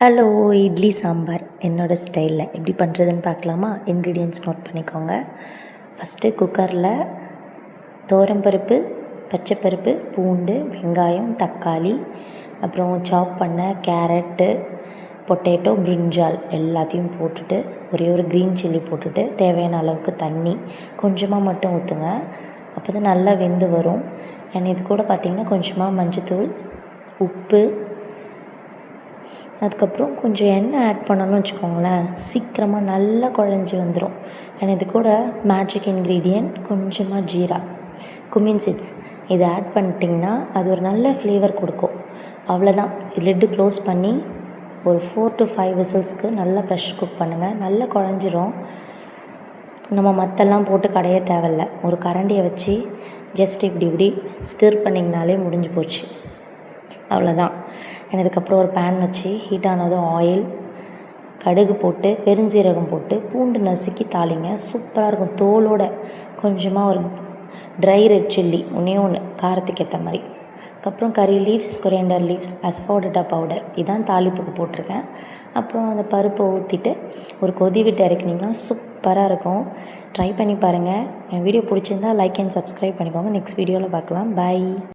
Hello! Idli sambar என்னோடய ஸ்டைலில் எப்படி பண்ணுறதுன்னு பார்க்கலாமா? இன்க்ரீடியன்ட்ஸ் நோட் பண்ணிக்கோங்க. ஃபஸ்ட்டு குக்கரில் துவரம்பருப்பு, பச்சைப்பருப்பு, பூண்டு, வெங்காயம், தக்காளி, அப்புறம் சாப் பண்ண கேரட்டு, பொட்டேட்டோ, பிரிஞ்சால் எல்லாத்தையும் போட்டுட்டு ஒரே ஒரு க்ரீன் சில்லி போட்டுட்டு தேவையான அளவுக்கு தண்ணி கொஞ்சமாக மட்டும் ஊற்றுங்க. அப்போ தான் நல்லா வெந்து வரும். இது கூட பார்த்திங்கன்னா கொஞ்சமாக மஞ்சத்தூள், உப்பு, அதுக்கப்புறம் கொஞ்சம் எண்ணெய் ஆட் பண்ணணும்னு வச்சுக்கோங்களேன், சீக்கிரமாக நல்லா குழஞ்சி வந்துடும். இது கூட மேஜிக் இன்க்ரீடியன்ட் கொஞ்சமாக ஜீரா, குமின் சீட்ஸ் இதை ஆட் பண்ணிட்டிங்கன்னா அது ஒரு நல்ல ஃப்ளேவர் கொடுக்கும். அவ்வளோதான். லிட்டு க்ளோஸ் பண்ணி ஒரு 4 to 5 விசில்ஸ்க்கு நல்லா ப்ரெஷர் குக் பண்ணுங்கள். நல்லா குழஞ்சிரும். நம்ம மற்றெல்லாம் போட்டு கடைய தேவையில்ல. ஒரு கரண்டியை வச்சு ஜஸ்ட் இப்படி ஸ்டிர் பண்ணிங்கனாலே முடிஞ்சு போச்சு. அவ்வளோதான். அதுக்கப்புறம் ஒரு பேன் வச்சு ஹீட் ஆனதும் ஆயில், கடுகு போட்டு பெருஞ்சீரகம் போட்டு பூண்டு நசுக்கி தாளிங்க. சூப்பராக இருக்கும். தோலோட கொஞ்சமாக ஒரு ட்ரை ரெட் சில்லி ஒன்று காரத்துக்கு ஏற்ற மாதிரி. அதுக்கப்புறம் curry leaves, coriander leaves, asafoetida powder இதான் தாளிப்புக்கு போட்டிருக்கேன். அப்புறம் அந்த பருப்பை ஊற்றிட்டு ஒரு கொதி விட்டு இறக்குனிங்கன்னா சூப்பராக இருக்கும். ட்ரை பண்ணி பாருங்கள். என் வீடியோ பிடிச்சிருந்தா லைக் அண்ட் சப்ஸ்கிரைப் பண்ணிக்கோங்க. நெக்ஸ்ட் வீடியோவில் பார்க்கலாம். பை.